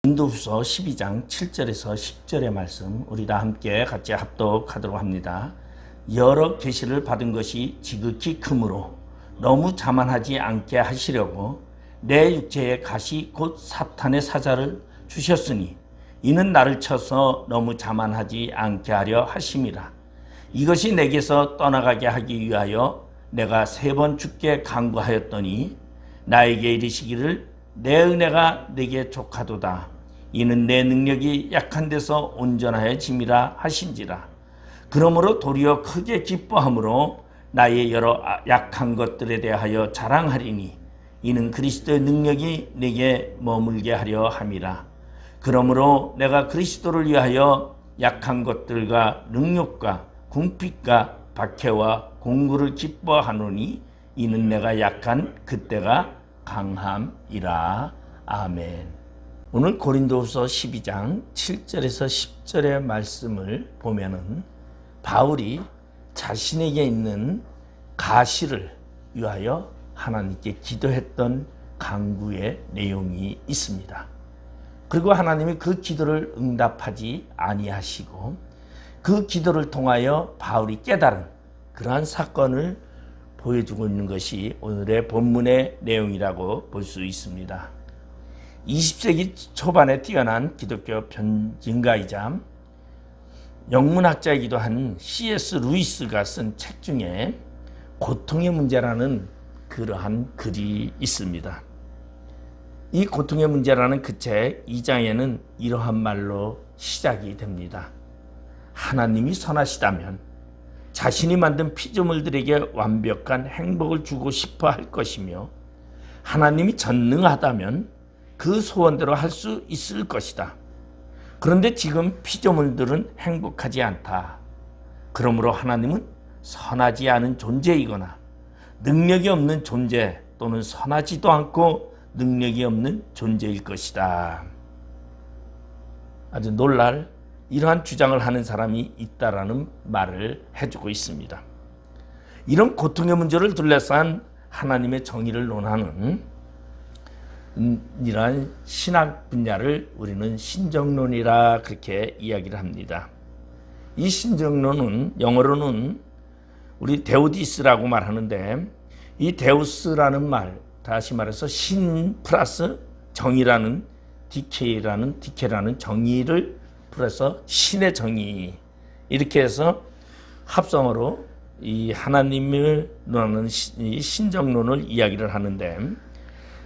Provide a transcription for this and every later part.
고린도후서 12장 7절에서 10절의 말씀 우리 다 함께 같이 합독하도록 합니다. 여러 계시를 받은 것이 지극히 크므로 너무 자만하지 않게 하시려고 내 육체의 가시 곧 사탄의 사자를 주셨으니 이는 나를 쳐서 너무 자만하지 않게 하려 하심이라. 이것이 내게서 떠나가게 하기 위하여 내가 3번 주께 간구하였더니 나에게 이르시기를 내 은혜가 내게 족하도다. 이는 내 능력이 약한 데서 온전하여짐이라 하신지라. 그러므로 도리어 크게 기뻐함으로 나의 여러 약한 것들에 대하여 자랑하리니 이는 그리스도의 능력이 내게 머물게 하려 함이라. 그러므로 내가 그리스도를 위하여 약한 것들과 능력과 궁핍과 박해와 공고를 기뻐하노니 이는 내가 약한 그때가 강함이라. 아멘. 오늘 고린도후서 12장 7절에서 10절의 말씀을 보면은 바울이 자신에게 있는 가시를 위하여 하나님께 기도했던 간구의 내용이 있습니다. 그리고 하나님이 그 기도를 응답하지 아니하시고 그 기도를 통하여 바울이 깨달은 그러한 사건을 보여주고 있는 것이 오늘의 본문의 내용이라고 볼 수 있습니다. 20세기 초반에 뛰어난 기독교 변증가이자 영문학자이기도 한 C.S. 루이스가 쓴 책 중에 고통의 문제라는 그러한 글이 있습니다. 이 고통의 문제라는 그 책 2장에는 이러한 말로 시작이 됩니다. 하나님이 선하시다면 자신이 만든 피조물들에게 완벽한 행복을 주고 싶어 할 것이며 하나님이 전능하다면 그 소원대로 할 수 있을 것이다. 그런데 지금 피조물들은 행복하지 않다. 그러므로 하나님은 선하지 않은 존재이거나 능력이 없는 존재 또는 선하지도 않고 능력이 없는 존재일 것이다. 아주 놀랄 이러한 주장을 하는 사람이 있다라는 말을 해주고 있습니다. 이런 고통의 문제를 둘러싼 하나님의 정의를 논하는 이러한 신학 분야를 우리는 신정론이라 그렇게 이야기를 합니다. 이 신정론은 영어로는 우리 데우디스라고 말하는데 이 데우스라는 말, 다시 말해서 신 플러스 정의라는 디케라는 정의를 플러스 신의 정의, 이렇게 해서 합성어로 이 하나님을 논하는 신정론을 이야기를 하는데,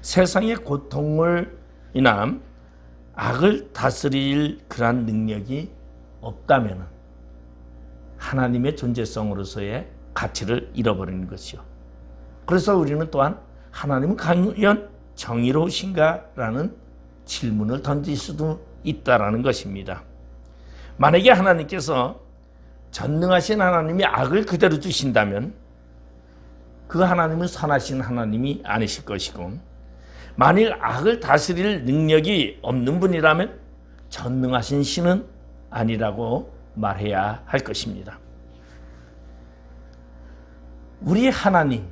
세상의 고통을 인한 악을 다스릴 그러한 능력이 없다면 하나님의 존재성으로서의 가치를 잃어버리는 것이요. 그래서 우리는 또한 하나님은 과연 정의로우신가라는 질문을 던질 수도 있다라는 것입니다. 만약에 하나님께서 전능하신 하나님이 악을 그대로 주신다면 그 하나님은 선하신 하나님이 아니실 것이고, 만일 악을 다스릴 능력이 없는 분이라면 전능하신 신은 아니라고 말해야 할 것입니다. 우리 하나님,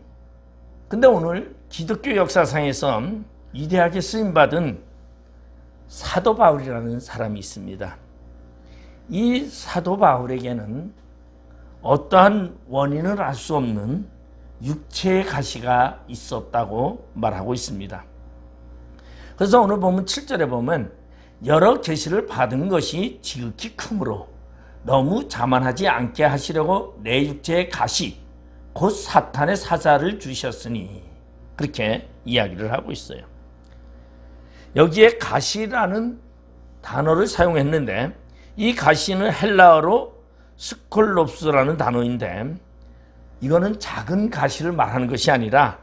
근데 오늘 기독교 역사상에서 위대하게 쓰임받은 사도 바울이라는 사람이 있습니다. 이 사도 바울에게는 어떠한 원인을 알 수 없는 육체의 가시가 있었다고 말하고 있습니다. 그래서 오늘 보면 7절에 보면 여러 계시를 받은 것이 지극히 크므로 너무 자만하지 않게 하시려고 내 육체의 가시 곧 사탄의 사자를 주셨으니, 그렇게 이야기를 하고 있어요. 여기에 가시라는 단어를 사용했는데 이 가시는 헬라어로 스콜롭스라는 단어인데 이거는 작은 가시를 말하는 것이 아니라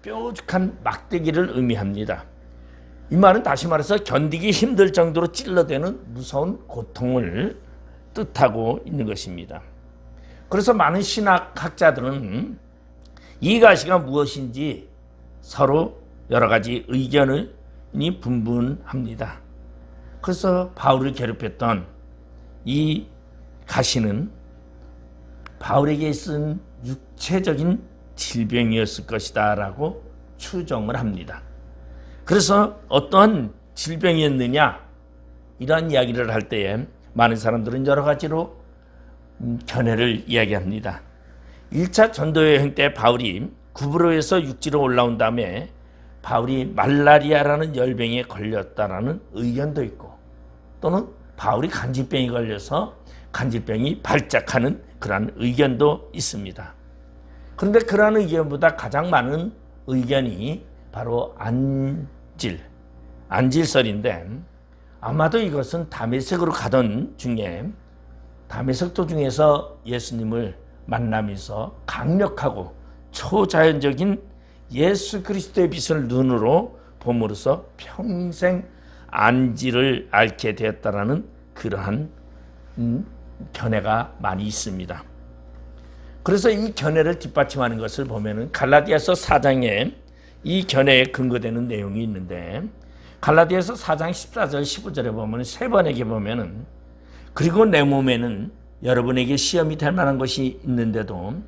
뾰족한 막대기를 의미합니다. 이 말은 다시 말해서 견디기 힘들 정도로 찔러대는 무서운 고통을 뜻하고 있는 것입니다. 그래서 많은 신학학자들은 이 가시가 무엇인지 서로 여러 가지 의견을 분분합니다. 그래서 바울을 괴롭혔던 이 가시는 바울에게 있은 육체적인 질병이었을 것이다 라고 추정을 합니다. 그래서 어떠한 질병이었느냐, 이러한 이야기를 할 때에 많은 사람들은 여러 가지로 견해를 이야기합니다. 1차 전도여행 때 바울이 구브로에서 육지로 올라온 다음에 바울이 말라리아라는 열병에 걸렸다라는 의견도 있고, 또는 바울이 간질병이 걸려서 간질병이 발작하는 그러한 의견도 있습니다. 그런데 그러한 의견보다 가장 많은 의견이 바로 안질설인데, 아마도 이것은 다메섹으로 가던 중에 다메섹 도중에서 예수님을 만나면서 강력하고 초자연적인 예수 그리스도의 빛을 눈으로 봄으로써 평생 안지를 앓게 되었다라는 그러한 견해가 많이 있습니다. 그래서 이 견해를 뒷받침하는 것을 보면은 갈라디아서 4장에 이 견해에 근거되는 내용이 있는데, 갈라디아서 4장 14절 15절에 보면 세 번에게 보면은 그리고 내 몸에는 여러분에게 시험이 될 만한 것이 있는데도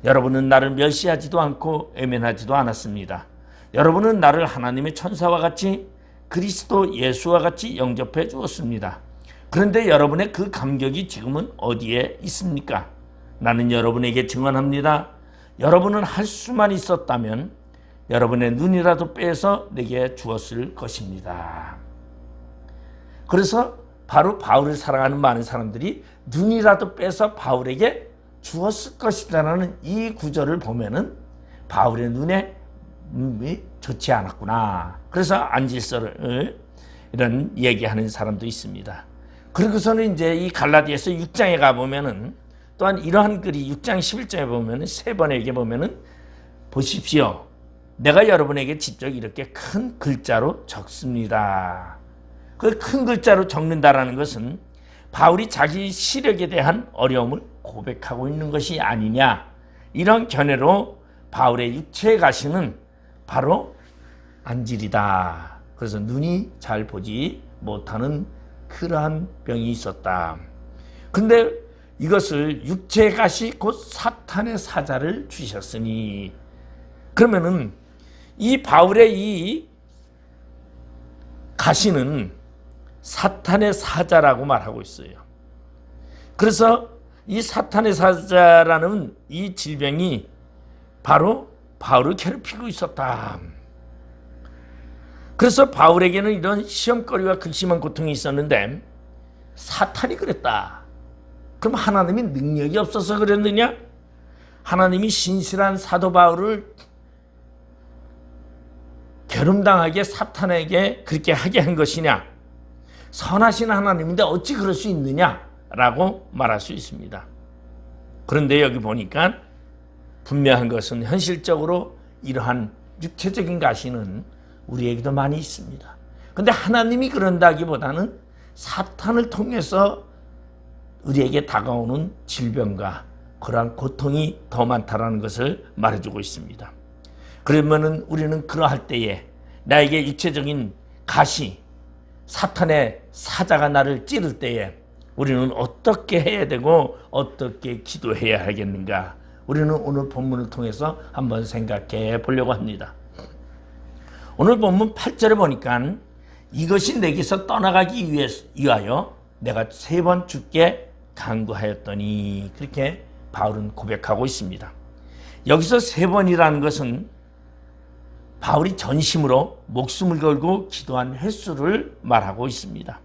여러분은 나를 멸시하지도 않고 애면하지도 않았습니다. 여러분은 나를 하나님의 천사와 같이 그리스도 예수와 같이 영접해 주었습니다. 그런데 여러분의 그 감격이 지금은 어디에 있습니까? 나는 여러분에게 증언합니다. 여러분은 할 수만 있었다면 여러분의 눈이라도 빼서 내게 주었을 것입니다. 그래서 바로 바울을 사랑하는 많은 사람들이 눈이라도 빼서 바울에게 주었을 것이라는 이 구절을 보면은 바울의 눈에 좋지 않았구나. 그래서 안질서를 이런 얘기하는 사람도 있습니다. 그리고서는 이제 이 갈라디아서 6장에 가보면은 또한 이러한 글이 6장 11절에 보면은 세 번에게 보면은 보십시오. 내가 여러분에게 직접 이렇게 큰 글자로 적습니다. 그 큰 글자로 적는다라는 것은 바울이 자기 시력에 대한 어려움을 고백하고 있는 것이 아니냐, 이런 견해로 바울의 육체의 가시는 바로 안질이다. 그래서 눈이 잘 보지 못하는 그러한 병이 있었다. 근데 이것을 육체의 가시 곧 사탄의 사자를 주셨으니, 그러면은 이 바울의 이 가시는 사탄의 사자라고 말하고 있어요. 그래서 이 사탄의 사자라는 이 질병이 바로 바울을 괴롭히고 있었다. 그래서 바울에게는 이런 시험거리와 극심한 고통이 있었는데 사탄이 그랬다. 그럼 하나님이 능력이 없어서 그랬느냐? 하나님이 신실한 사도 바울을 괴롭당하게 사탄에게 그렇게 하게 한 것이냐? 선하신 하나님인데 어찌 그럴 수 있느냐라고 말할 수 있습니다. 그런데 여기 보니까 분명한 것은 현실적으로 이러한 육체적인 가시는 우리에게도 많이 있습니다. 그런데 하나님이 그런다기보다는 사탄을 통해서 우리에게 다가오는 질병과 그러한 고통이 더 많다라는 것을 말해주고 있습니다. 그러면은 우리는 그러할 때에 나에게 육체적인 가시, 사탄의 사자가 나를 찌를 때에 우리는 어떻게 해야 되고 어떻게 기도해야 하겠는가? 우리는 오늘 본문을 통해서 한번 생각해 보려고 합니다. 오늘 본문 8절에 보니까 이것이 내게서 떠나가기 위하여 내가 3번 주께 간구하였더니, 그렇게 바울은 고백하고 있습니다. 여기서 3번이라는 것은 바울이 전심으로 목숨을 걸고 기도한 횟수를 말하고 있습니다.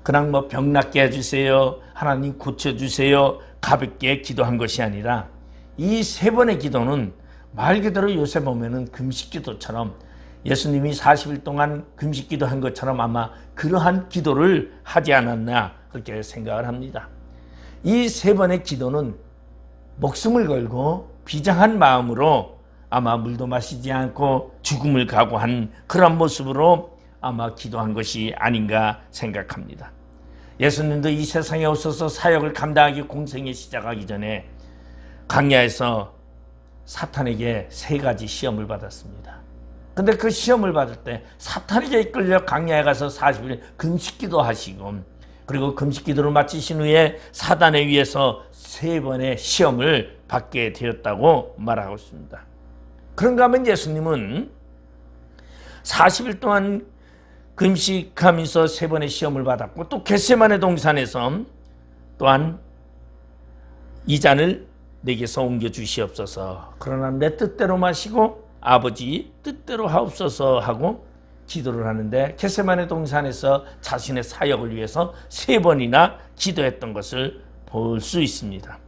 그냥 병 낫게 해주세요, 하나님 고쳐주세요, 가볍게 기도한 것이 아니라 이 3번의 기도는 말 그대로 요새 보면은 금식 기도처럼 예수님이 40일 동안 금식 기도한 것처럼 아마 그러한 기도를 하지 않았나, 그렇게 생각을 합니다. 이 3번의 기도는 목숨을 걸고 비장한 마음으로 아마 물도 마시지 않고 죽음을 각오한 그런 모습으로 아마 기도한 것이 아닌가 생각합니다. 예수님도 이 세상에 오셔서 사역을 감당하기, 공생에 시작하기 전에 광야에서 사탄에게 3가지 시험을 받았습니다. 근데 그 시험을 받을 때 사탄에게 이끌려 광야에 가서 40일 금식기도 하시고, 그리고 금식기도를 마치신 후에 사단에 의해서 3번의 시험을 받게 되었다고 말하고 있습니다. 그런가 하면 예수님은 40일 동안 금식하면서 3번의 시험을 받았고 또 겟세마네 동산에서 또한 이 잔을 내게서 옮겨 주시옵소서. 그러나 내 뜻대로 마시고 아버지 뜻대로 하옵소서 하고 기도를 하는데 겟세마네 동산에서 자신의 사역을 위해서 3번이나 기도했던 것을 볼 수 있습니다.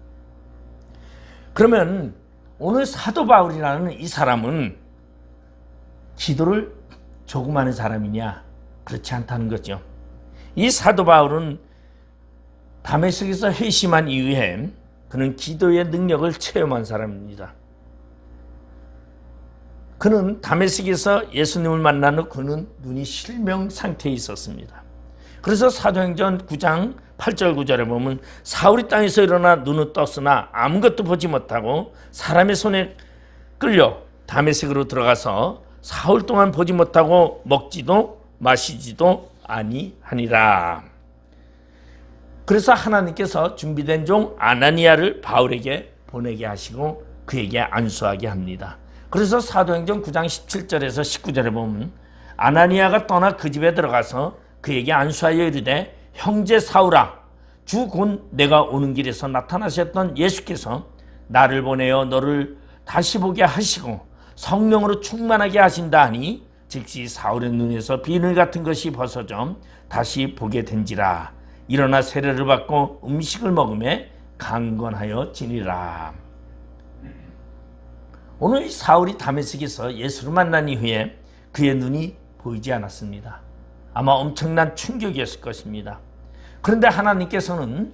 그러면 오늘 사도 바울이라는 이 사람은 기도를 조금 하는 사람이냐? 그렇지 않다는 거죠. 이 사도 바울은 다메섹에서 회심한 이후에 그는 기도의 능력을 체험한 사람입니다. 그는 다메섹에서 예수님을 만난 후 그는 눈이 실명 상태에 있었습니다. 그래서 사도행전 9장 8절 9절에 보면 사울이 땅에서 일어나 눈을 떴으나 아무것도 보지 못하고 사람의 손에 끌려 다메섹으로 들어가서 사흘 동안 보지 못하고 먹지도 마시지도 아니하니라. 그래서 하나님께서 준비된 종 아나니아를 바울에게 보내게 하시고 그에게 안수하게 합니다. 그래서 사도행전 9장 17절에서 19절에 보면 아나니아가 떠나 그 집에 들어가서 그에게 안수하여 이르되 형제 사울아 주 곧 내가 오는 길에서 나타나셨던 예수께서 나를 보내어 너를 다시 보게 하시고 성령으로 충만하게 하신다 하니 즉시 사울의 눈에서 비늘 같은 것이 벗어져 다시 보게 된지라. 일어나 세례를 받고 음식을 먹음에 강건하여 지니라. 오늘 사울이 다메섹에서 예수를 만난 이후에 그의 눈이 보이지 않았습니다. 아마 엄청난 충격이었을 것입니다. 그런데 하나님께서는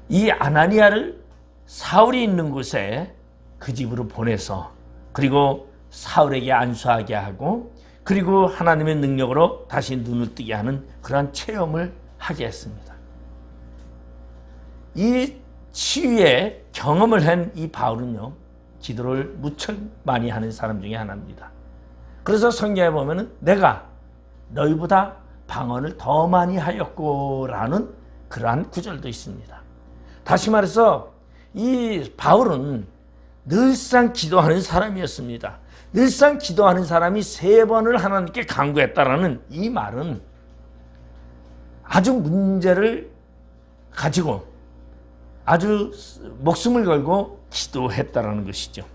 이 아나니아를 사울이 있는 곳에 그 집으로 보내서 그리고 사울에게 안수하게 하고 그리고 하나님의 능력으로 다시 눈을 뜨게 하는 그러한 체험을 하게 했습니다. 이 치유의 경험을 한 이 바울은요, 기도를 무척 많이 하는 사람 중에 하나입니다. 그래서 성경에 보면은 내가 너희보다 방언을 더 많이 하였고라는 그러한 구절도 있습니다. 다시 말해서 이 바울은 늘상 기도하는 사람이었습니다. 늘상 기도하는 사람이 3번을 하나님께 간구했다라는 이 말은 아주 문제를 가지고 아주 목숨을 걸고 기도했다라는 것이죠.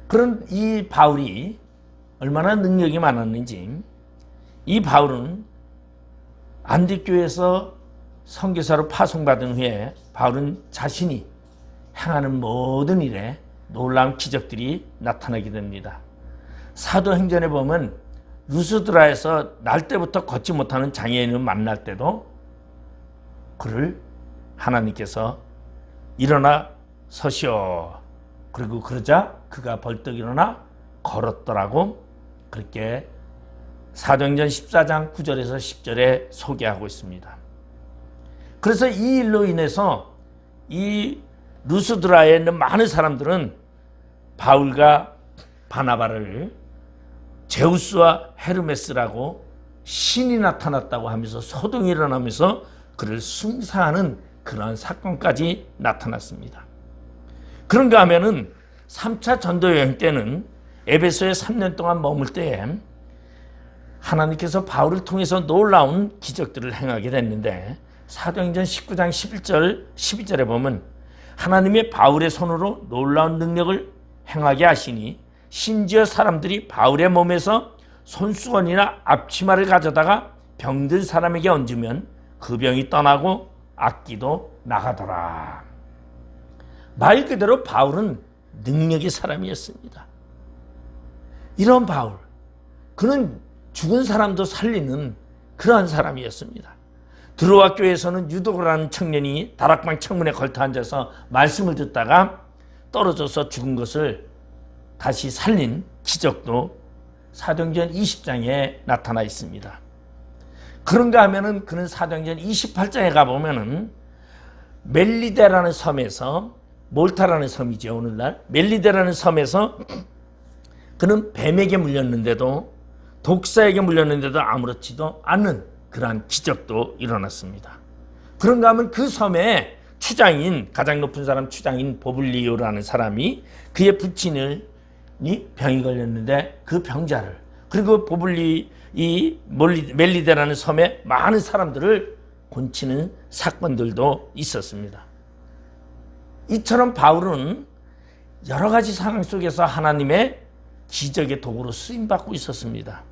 그런 이 바울이 얼마나 능력이 많았는지, 이 바울은 안디교에서 선교사로 파송받은 후에 바울은 자신이 행하는 모든 일에 놀라운 기적들이 나타나게 됩니다. 사도행전에 보면 루스드라에서 날 때부터 걷지 못하는 장애인을 만날 때도 그를 하나님께서 일어나 서시오. 그리고 그러자 그가 벌떡 일어나 걸었더라고 그렇게 사도행전 14장 9절에서 10절에 소개하고 있습니다. 그래서 이 일로 인해서 이 루스드라에 있는 많은 사람들은 바울과 바나바를 제우스와 헤르메스라고 신이 나타났다고 하면서 소동이 일어나면서 그를 숭상하는 그러한 사건까지 나타났습니다. 그런가 하면은 3차 전도 여행 때는 에베소에 3년 동안 머물 때에 하나님께서 바울을 통해서 놀라운 기적들을 행하게 됐는데 사도행전 19장 11절 12절에 보면 하나님의 바울의 손으로 놀라운 능력을 행하게 하시니 심지어 사람들이 바울의 몸에서 손수건이나 앞치마를 가져다가 병든 사람에게 얹으면 그 병이 떠나고 악기도 나가더라. 말 그대로 바울은 능력의 사람이었습니다. 이런 바울, 그는 죽은 사람도 살리는 그러한 사람이었습니다. 드로아 교회에서는 유도라는 청년이 다락방 창문에 걸터 앉아서 말씀을 듣다가 떨어져서 죽은 것을 다시 살린 기적도 사도행전 20장에 나타나 있습니다. 그런가 하면은 그는 사도행전 28장에 가보면은 멜리데라는 섬에서, 몰타라는 섬이죠, 오늘날. 멜리데라는 섬에서 그는 뱀에게 물렸는데도, 독사에게 물렸는데도 아무렇지도 않은 그러한 기적도 일어났습니다. 그런가 하면 그 섬에 추장인, 가장 높은 사람 추장인 보블리오라는 사람이 그의 부친이 병이 걸렸는데 그 병자를 그리고 보블리 이 멜리데라는 섬에 많은 사람들을 곤치는 사건들도 있었습니다. 이처럼 바울은 여러 가지 상황 속에서 하나님의 기적의 도구로 쓰임받고 있었습니다.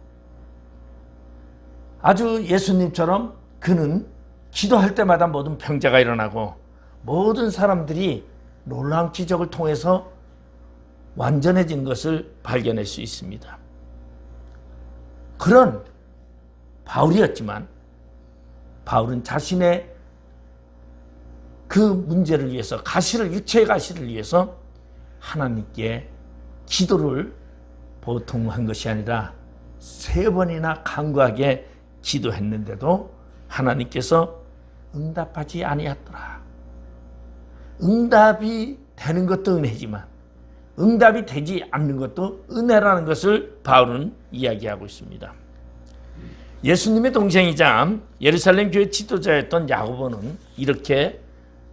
아주 예수님처럼 그는 기도할 때마다 모든 병자가 일어나고 모든 사람들이 놀라운 기적을 통해서 완전해진 것을 발견할 수 있습니다. 그런 바울이었지만 바울은 자신의 그 문제를 위해서 육체의 가시를 위해서 하나님께 기도를 보통 한 것이 아니라 3번이나 간구하게 기도했는데도 하나님께서 응답하지 아니하더라. 응답이 되는 것도 은혜지만 응답이 되지 않는 것도 은혜라는 것을 바울은 이야기하고 있습니다. 예수님의 동생이자 예루살렘 교회 지도자였던 야고보는 이렇게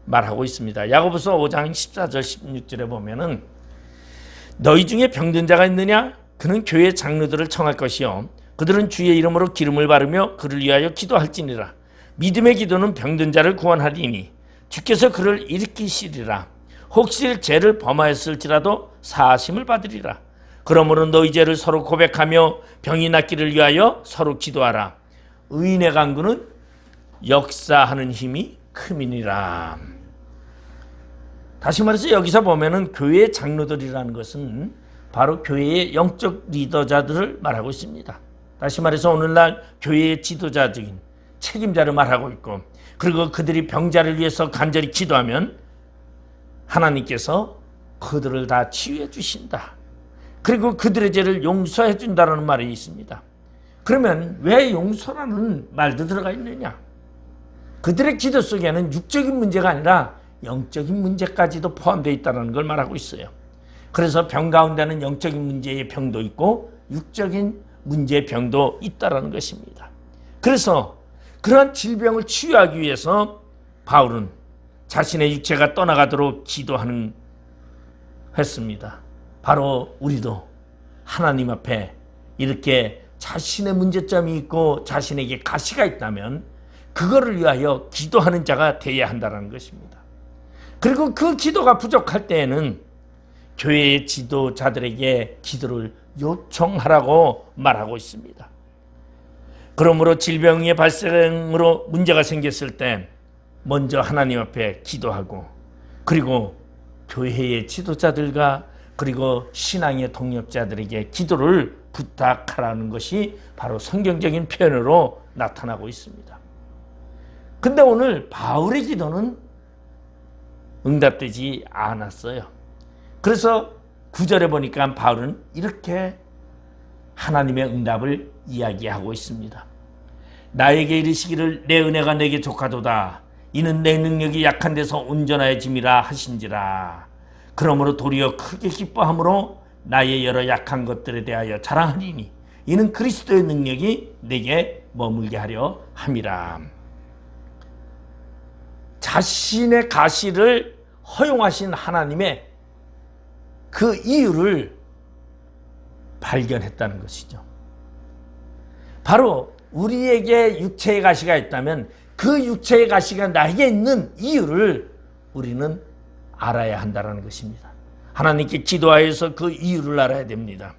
말하고 있습니다. 야고보서 5장 14절 16절에 보면은 너희 중에 병든 자가 있느냐? 그는 교회 장로들을 청할 것이요 그들은 주의 이름으로 기름을 바르며 그를 위하여 기도할지니라. 믿음의 기도는 병든 자를 구원하리니 주께서 그를 일으키시리라. 혹시 죄를 범하였을지라도 사하심을 받으리라. 그러므로 너희 죄를 서로 고백하며 병이 낫기를 위하여 서로 기도하라. 의인의 간구는 역사하는 힘이 큼이니라. 다시 말해서 여기서 보면은 교회의 장로들이라는 것은 바로 교회의 영적 리더자들을 말하고 있습니다. 다시 말해서 오늘날 교회의 지도자적인 책임자를 말하고 있고, 그리고 그들이 병자를 위해서 간절히 기도하면 하나님께서 그들을 다 치유해 주신다. 그리고 그들의 죄를 용서해 준다는 말이 있습니다. 그러면 왜 용서라는 말도 들어가 있느냐? 그들의 기도 속에는 육적인 문제가 아니라 영적인 문제까지도 포함되어 있다는 걸 말하고 있어요. 그래서 병 가운데는 영적인 문제의 병도 있고 육적인 문제의 병도 있다는 것입니다. 그래서 그러한 질병을 치유하기 위해서 바울은 자신의 육체가 떠나가도록 기도하는 했습니다. 바로 우리도 하나님 앞에 이렇게 자신의 문제점이 있고 자신에게 가시가 있다면 그거를 위하여 기도하는 자가 되어야 한다는 것입니다. 그리고 그 기도가 부족할 때에는 교회의 지도자들에게 기도를 요청하라고 말하고 있습니다. 그러므로 질병의 발생으로 문제가 생겼을 때 먼저 하나님 앞에 기도하고, 그리고 교회의 지도자들과 그리고 신앙의 동력자들에게 기도를 부탁하라는 것이 바로 성경적인 표현으로 나타나고 있습니다. 근데 오늘 바울의 기도는 응답되지 않았어요. 그래서 9절에 보니까 바울은 이렇게 하나님의 응답을 이야기하고 있습니다. 나에게 이르시기를 내 은혜가 내게 족하도다. 이는 내 능력이 약한 데서 온전하여짐이라 하신지라. 그러므로 도리어 크게 기뻐함으로 나의 여러 약한 것들에 대하여 자랑하리니 이는 그리스도의 능력이 내게 머물게 하려 함이라. 자신의 가시를 허용하신 하나님의 그 이유를 발견했다는 것이죠. 바로 우리에게 육체의 가시가 있다면 그 육체의 가시가 나에게 있는 이유를 우리는 알아야 한다는 것입니다. 하나님께 기도하여서 그 이유를 알아야 됩니다.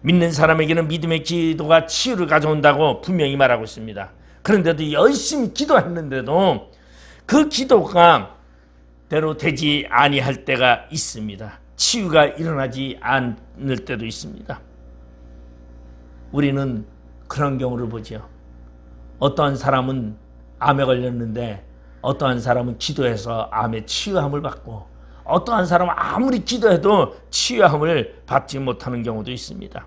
믿는 사람에게는 믿음의 기도가 치유를 가져온다고 분명히 말하고 있습니다. 그런데도 열심히 기도했는데도 그 기도가 대로 되지 아니할 때가 있습니다. 치유가 일어나지 않을 때도 있습니다. 우리는 그런 경우를 보죠. 어떠한 사람은 암에 걸렸는데 어떠한 사람은 기도해서 암의 치유함을 받고, 어떠한 사람은 아무리 기도해도 치유함을 받지 못하는 경우도 있습니다.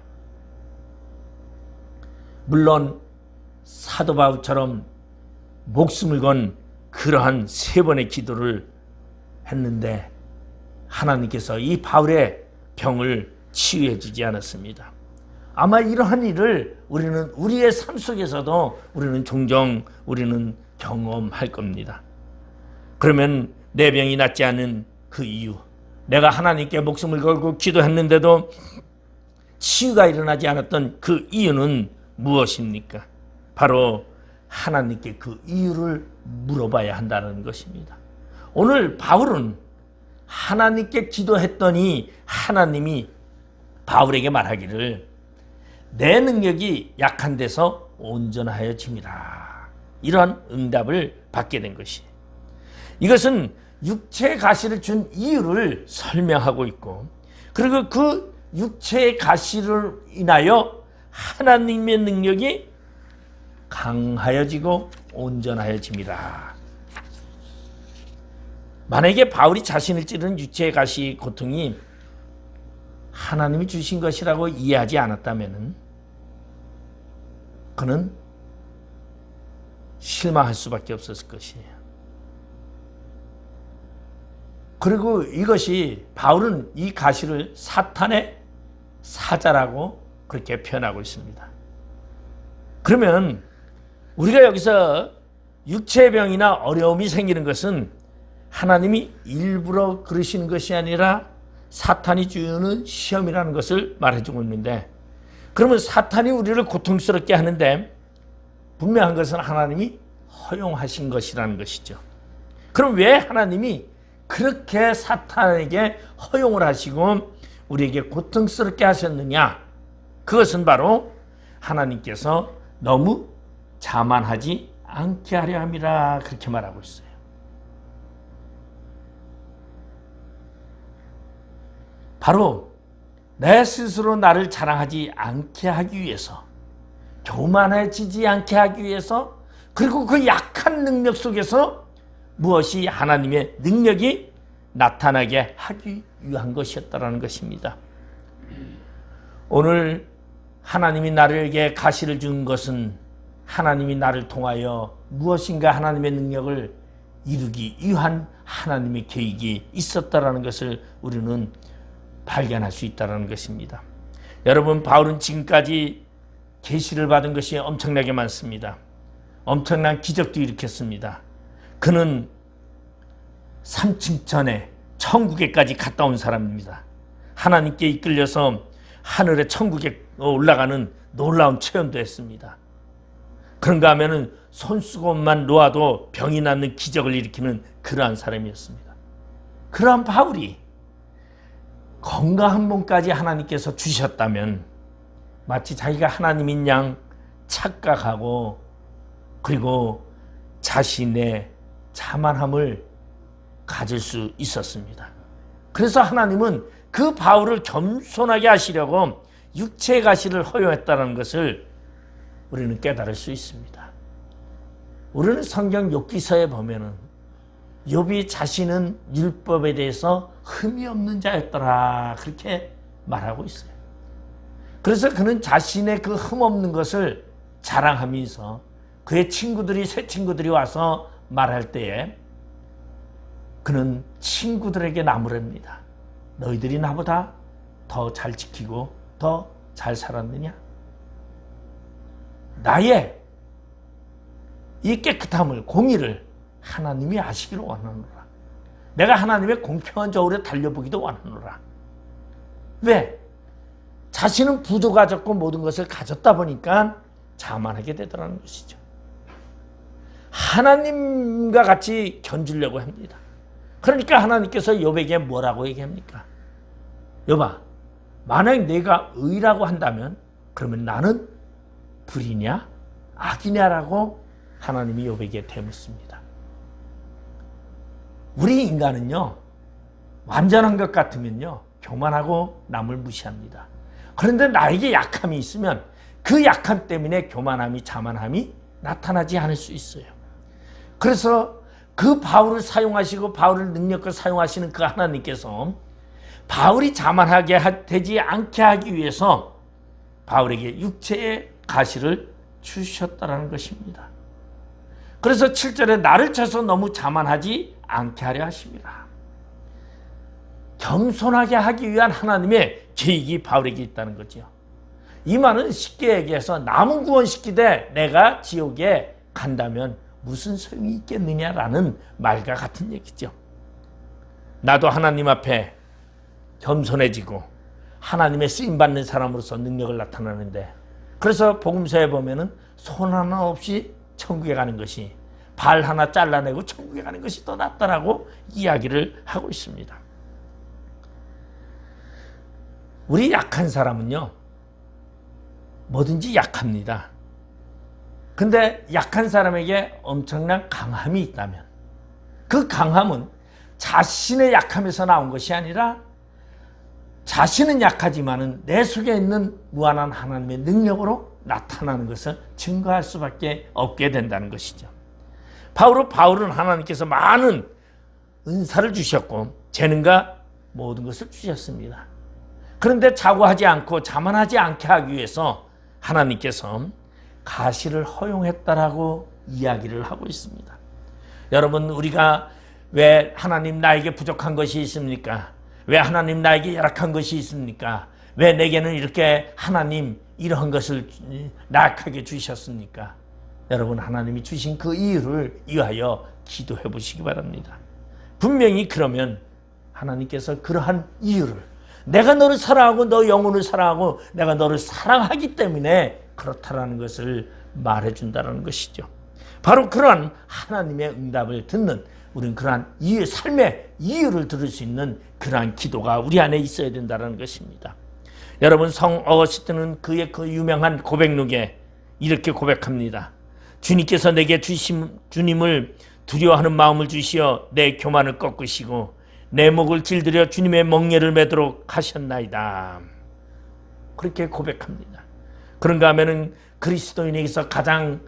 물론 사도 바울처럼 목숨을 건 그러한 3번의 기도를 했는데 하나님께서 이 바울의 병을 치유해 주지 않았습니다. 아마 이러한 일을 우리는 우리의 삶 속에서도 종종 경험할 겁니다. 그러면 내 병이 낫지 않은 그 이유, 내가 하나님께 목숨을 걸고 기도했는데도 치유가 일어나지 않았던 그 이유는 무엇입니까? 바로 하나님께 그 이유를 물어봐야 한다는 것입니다. 오늘 바울은 하나님께 기도했더니 하나님이 바울에게 말하기를 내 능력이 약한 데서 온전하여짐이라. 이러한 응답을 받게 된 것이에요. 이것은 육체의 가시를 준 이유를 설명하고 있고, 그리고 그 육체의 가시를 인하여 하나님의 능력이 강하여지고 온전하여짐이라. 만약에 바울이 자신을 찌르는 육체의 가시 고통이 하나님이 주신 것이라고 이해하지 않았다면 그는 실망할 수밖에 없었을 것이에요. 그리고 이것이 바울은 이 가시를 사탄의 사자라고 그렇게 표현하고 있습니다. 그러면 우리가 여기서 육체의 병이나 어려움이 생기는 것은 하나님이 일부러 그러시는 것이 아니라 사탄이 주는 시험이라는 것을 말해주고 있는데, 그러면 사탄이 우리를 고통스럽게 하는데 분명한 것은 하나님이 허용하신 것이라는 것이죠. 그럼 왜 하나님이 그렇게 사탄에게 허용을 하시고 우리에게 고통스럽게 하셨느냐? 그것은 바로 하나님께서 너무 자만하지 않게 하려 함이라, 그렇게 말하고 있어요. 바로 내 스스로 나를 자랑하지 않게 하기 위해서, 교만해지지 않게 하기 위해서, 그리고 그 약한 능력 속에서 무엇이 하나님의 능력이 나타나게 하기 위한 것이었다는 것입니다. 오늘 하나님이 나에게 가시를 준 것은 하나님이 나를 통하여 무엇인가 하나님의 능력을 이루기 위한 하나님의 계획이 있었다는 것을 우리는 발견할 수 있다는 것입니다. 여러분, 바울은 지금까지 계시를 받은 것이 엄청나게 많습니다. 엄청난 기적도 일으켰습니다. 그는 3층 전에 천국에까지 갔다 온 사람입니다. 하나님께 이끌려서 하늘의 천국에 올라가는 놀라운 체험도 했습니다. 그런가 하면은 손수건만 놓아도 병이 낫는 기적을 일으키는 그러한 사람이었습니다. 그러한 바울이 건강한 몸까지 하나님께서 주셨다면 마치 자기가 하나님인 양 착각하고, 그리고 자신의 자만함을 가질 수 있었습니다. 그래서 하나님은 그 바울을 겸손하게 하시려고 육체의 가시를 허용했다는 것을 우리는 깨달을 수 있습니다. 우리는 성경 욥기서에 보면은 욥이 자신은 율법에 대해서 흠이 없는 자였더라, 그렇게 말하고 있어요. 그래서 그는 자신의 그 흠 없는 것을 자랑하면서 그의 친구들이, 새 친구들이 와서 말할 때에 그는 친구들에게 나무랍니다. 너희들이 나보다 더 잘 지키고 더 잘 살았느냐? 나의 이 깨끗함을, 공의를 하나님이 아시기를 원하노라. 내가 하나님의 공평한 저울에 달려보기도 원하노라. 왜? 자신은 부도 가졌고 모든 것을 가졌다 보니까 자만하게 되더라는 것이죠. 하나님과 같이 견주려고 합니다. 그러니까 하나님께서 욥에게 뭐라고 얘기합니까? 욥아, 만약 내가 의라고 한다면 그러면 나는 불이냐 악이냐라고 하나님이 욥에게 대묻습니다. 우리 인간은요, 완전한 것 같으면요 교만하고 남을 무시합니다. 그런데 나에게 약함이 있으면 그 약함 때문에 교만함이, 자만함이 나타나지 않을 수 있어요. 그래서 그 바울을 사용하시고 바울을 능력을 사용하시는 그 하나님께서 바울이 자만하게 되지 않게 하기 위해서 바울에게 육체의 가시를 주셨다는 것입니다. 그래서 7절에 나를 쳐서 너무 자만하지 않게 하려 하십니다. 겸손하게 하기 위한 하나님의 계획이 바울에게 있다는 거죠. 이 말은 쉽게 얘기해서 남은 구원시키되 내가 지옥에 간다면 무슨 소용이 있겠느냐라는 말과 같은 얘기죠. 나도 하나님 앞에 겸손해지고 하나님의 쓰임받는 사람으로서 능력을 나타나는데, 그래서 복음서에 보면은 손 하나 없이 천국에 가는 것이, 발 하나 잘라내고 천국에 가는 것이 더 낫다라고 이야기를 하고 있습니다. 우리 약한 사람은요, 뭐든지 약합니다. 근데 약한 사람에게 엄청난 강함이 있다면, 그 강함은 자신의 약함에서 나온 것이 아니라 자신은 약하지만은 내 속에 있는 무한한 하나님의 능력으로 나타나는 것을 증거할 수밖에 없게 된다는 것이죠. 바울은 하나님께서 많은 은사를 주셨고 재능과 모든 것을 주셨습니다. 그런데 자고하지 않고 자만하지 않게 하기 위해서 하나님께서 가시를 허용했다라고 이야기를 하고 있습니다. 여러분, 우리가 왜 하나님 나에게 부족한 것이 있습니까? 왜 하나님 나에게 열악한 것이 있습니까? 왜 내게는 이렇게 하나님 이러한 것을 나약하게 주셨습니까? 여러분, 하나님이 주신 그 이유를 위하여 기도해 보시기 바랍니다. 분명히 그러면 하나님께서 그러한 이유를, 내가 너를 사랑하고 너 영혼을 사랑하고 내가 너를 사랑하기 때문에 그렇다라는 것을 말해준다는 것이죠. 바로 그러한 하나님의 응답을 듣는, 우리는 그러한 이유, 삶의 이유를 들을 수 있는 그러한 기도가 우리 안에 있어야 된다는 것입니다. 여러분, 성 어거스틴은 그의 그 유명한 고백록에 이렇게 고백합니다. 주님께서 내게 주님을 두려워하는 마음을 주시어 내 교만을 꺾으시고 내 목을 길들여 주님의 멍에를 매도록 하셨나이다. 그렇게 고백합니다. 그런가 하면은 그리스도인에게서 가장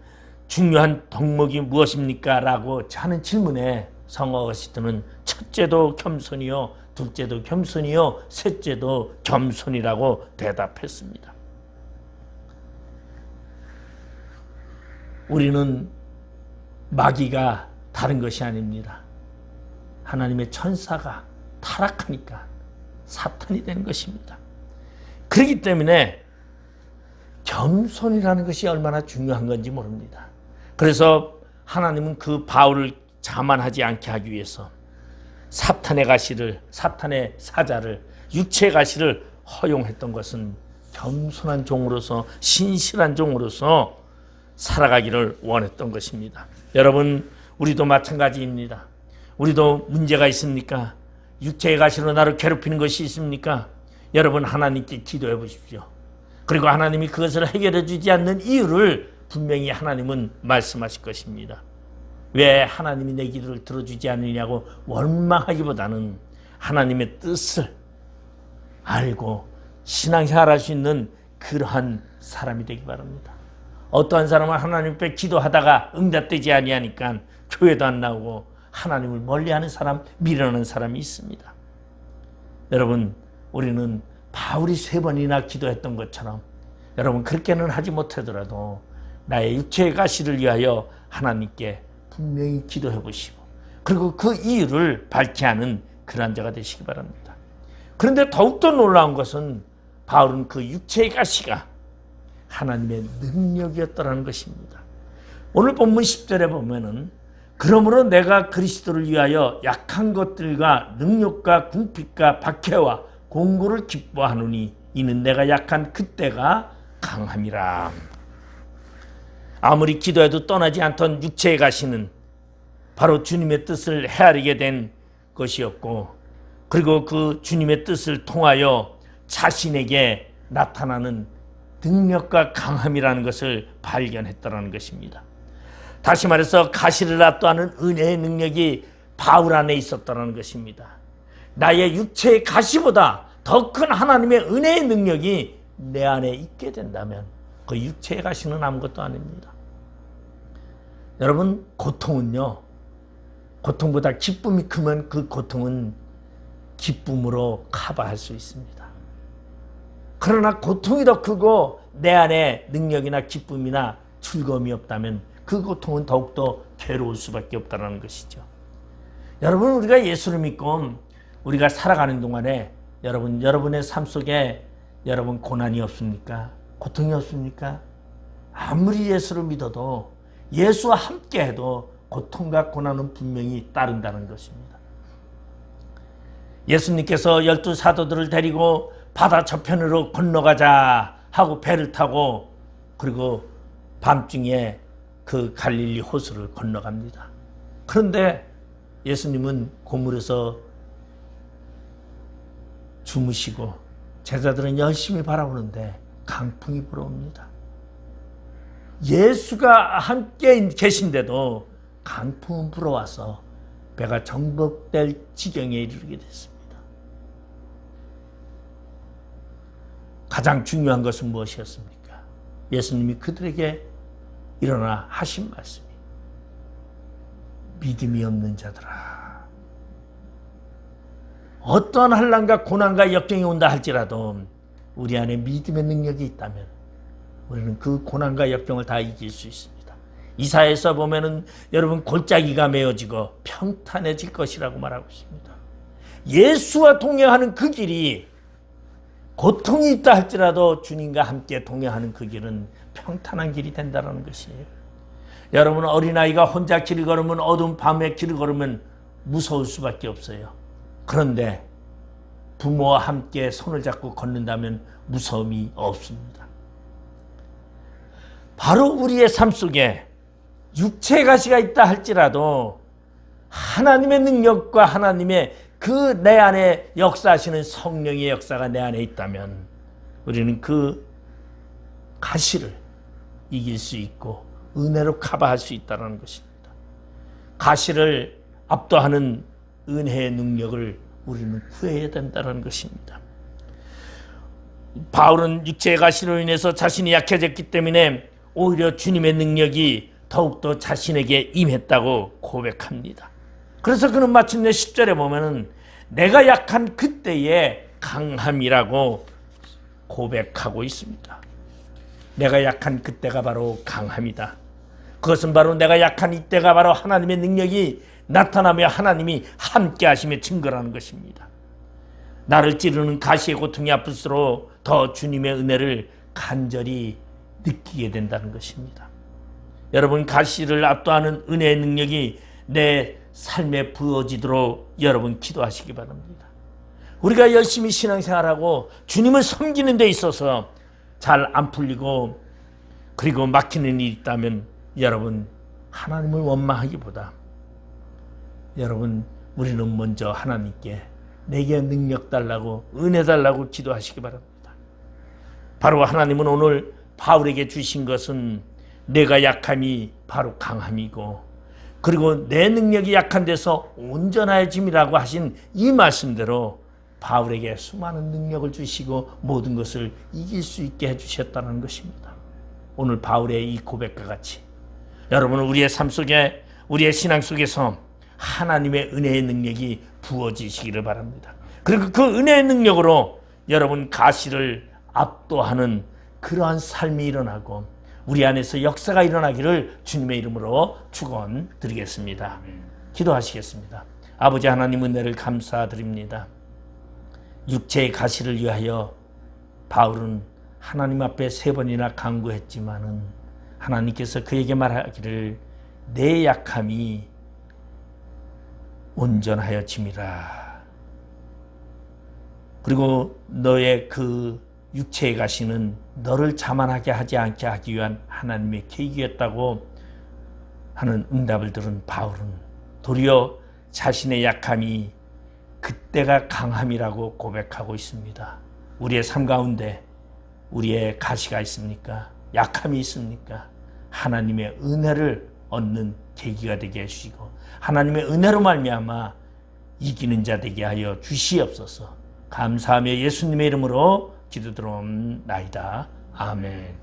중요한 덕목이 무엇입니까? 라고 하는 질문에 성 어거스틴은 첫째도 겸손이요, 둘째도 겸손이요, 셋째도 겸손이라고 대답했습니다. 우리는 마귀가 다른 것이 아닙니다. 하나님의 천사가 타락하니까 사탄이 되는 것입니다. 그렇기 때문에 겸손이라는 것이 얼마나 중요한 건지 모릅니다. 그래서 하나님은 그 바울을 자만하지 않게 하기 위해서 사탄의 가시를, 사탄의 사자를, 육체의 가시를 허용했던 것은 겸손한 종으로서, 신실한 종으로서 살아가기를 원했던 것입니다. 여러분, 우리도 마찬가지입니다. 우리도 문제가 있습니까? 육체의 가시로 나를 괴롭히는 것이 있습니까? 여러분, 하나님께 기도해 보십시오. 그리고 하나님이 그것을 해결해 주지 않는 이유를 분명히 하나님은 말씀하실 것입니다. 왜 하나님이 내 기도를 들어주지 않느냐고 원망하기보다는 하나님의 뜻을 알고 신앙생활할 수 있는 그러한 사람이 되기 바랍니다. 어떠한 사람은 하나님 앞에 기도하다가 응답되지 아니하니까 교회도 안 나오고 하나님을 멀리하는 사람, 미련한 사람이 있습니다. 여러분, 우리는 바울이 3번이나 기도했던 것처럼 여러분, 그렇게는 하지 못하더라도 나의 육체의 가시를 위하여 하나님께 분명히 기도해 보시고, 그리고 그 이유를 밝히 하는 그런 자가 되시기 바랍니다. 그런데 더욱더 놀라운 것은 바울은 그 육체의 가시가 하나님의 능력이었다는 것입니다. 오늘 본문 10절에 보면은 그러므로 내가 그리스도를 위하여 약한 것들과 능력과 궁핍과 박해와 공고를 기뻐하노니 이는 내가 약한 그때가 강함이라. 아무리 기도해도 떠나지 않던 육체의 가시는 바로 주님의 뜻을 헤아리게 된 것이었고, 그리고 그 주님의 뜻을 통하여 자신에게 나타나는 능력과 강함이라는 것을 발견했다는 것입니다. 다시 말해서 가시를 압도하는 은혜의 능력이 바울 안에 있었다는 것입니다. 나의 육체의 가시보다 더 큰 하나님의 은혜의 능력이 내 안에 있게 된다면 그 육체의 가시는 아무것도 아닙니다. 여러분, 고통은요, 고통보다 기쁨이 크면 그 고통은 기쁨으로 커버할 수 있습니다. 그러나 고통이 더 크고 내 안에 능력이나 기쁨이나 즐거움이 없다면 그 고통은 더욱더 괴로울 수밖에 없다는 것이죠. 여러분, 우리가 예수를 믿고 우리가 살아가는 동안에 여러분의 삶 속에 여러분 고난이 없습니까? 고통이 없습니까? 아무리 예수를 믿어도, 예수와 함께 해도 고통과 고난은 분명히 따른다는 것입니다. 예수님께서 12 사도들을 데리고 바다 저편으로 건너가자 하고 배를 타고 그리고 밤중에 그 갈릴리 호수를 건너갑니다. 그런데 예수님은 고물에서 주무시고 제자들은 열심히 바라보는데 강풍이 불어옵니다. 예수가 함께 계신데도 강풍은 불어와서 배가 정복될 지경에 이르게 됐습니다. 가장 중요한 것은 무엇이었습니까? 예수님이 그들에게 일어나 하신 말씀이 믿음이 없는 자들아, 어떠한 환난과 고난과 역경이 온다 할지라도 우리 안에 믿음의 능력이 있다면 우리는 그 고난과 역경을 다 이길 수 있습니다. 이사야에서 보면은 여러분 골짜기가 메어지고 평탄해질 것이라고 말하고 있습니다. 예수와 동행하는 그 길이 고통이 있다 할지라도 주님과 함께 동행하는 그 길은 평탄한 길이 된다는 것이에요. 여러분 어린아이가 혼자 길을 걸으면 어두운 밤에 길을 걸으면 무서울 수밖에 없어요. 그런데 부모와 함께 손을 잡고 걷는다면 무서움이 없습니다. 바로 우리의 삶 속에 육체의 가시가 있다 할지라도 하나님의 능력과 하나님의 그 내 안에 역사하시는 성령의 역사가 내 안에 있다면 우리는 그 가시를 이길 수 있고 은혜로 커버할 수 있다는 것입니다. 가시를 압도하는 은혜의 능력을 우리는 구해야 된다는 것입니다. 바울은 육체의 가시로 인해서 자신이 약해졌기 때문에 오히려 주님의 능력이 더욱더 자신에게 임했다고 고백합니다. 그래서 그는 마침내 10절에 보면은 내가 약한 그때의 강함이라고 고백하고 있습니다. 내가 약한 그때가 바로 강함이다. 그것은 바로 내가 약한 이때가 바로 하나님의 능력이 나타나며 하나님이 함께 하심의 증거라는 것입니다. 나를 찌르는 가시의 고통이 아플수록 더 주님의 은혜를 간절히 느끼게 된다는 것입니다. 여러분 가시를 압도하는 은혜의 능력이 내 삶에 부어지도록 여러분 기도하시기 바랍니다. 우리가 열심히 신앙생활하고 주님을 섬기는 데 있어서 잘 안 풀리고 그리고 막히는 일이 있다면 여러분 하나님을 원망하기보다 여러분 우리는 먼저 하나님께 내게 능력 달라고 은혜 달라고 기도하시기 바랍니다. 바로 하나님은 오늘 바울에게 주신 것은 내가 약함이 바로 강함이고 그리고 내 능력이 약한 데서 온전해짐이라고 하신 이 말씀대로 바울에게 수많은 능력을 주시고 모든 것을 이길 수 있게 해주셨다는 것입니다. 오늘 바울의 이 고백과 같이 여러분은 우리의 삶 속에 우리의 신앙 속에서 하나님의 은혜의 능력이 부어지시기를 바랍니다. 그리고 그 은혜의 능력으로 여러분 가시를 압도하는 그러한 삶이 일어나고 우리 안에서 역사가 일어나기를 주님의 이름으로 축원드리겠습니다. 기도하시겠습니다. 아버지 하나님 은혜를 감사드립니다. 육체의 가시를 위하여 바울은 하나님 앞에 3번이나 간구했지만은 하나님께서 그에게 말하기를 내 약함이 온전하여짐이라. 그리고 너의 그 육체의 가시는 너를 자만하게 하지 않게 하기 위한 하나님의 계획이었다고 하는 응답을 들은 바울은 도리어 자신의 약함이 그때가 강함이라고 고백하고 있습니다. 우리의 삶 가운데 우리의 가시가 있습니까? 약함이 있습니까? 하나님의 은혜를 얻는 계기가 되게 해주시고 하나님의 은혜로 말미암아 이기는 자 되게 하여 주시옵소서. 감사하며 예수님의 이름으로 기도드리옵나이다. 아멘.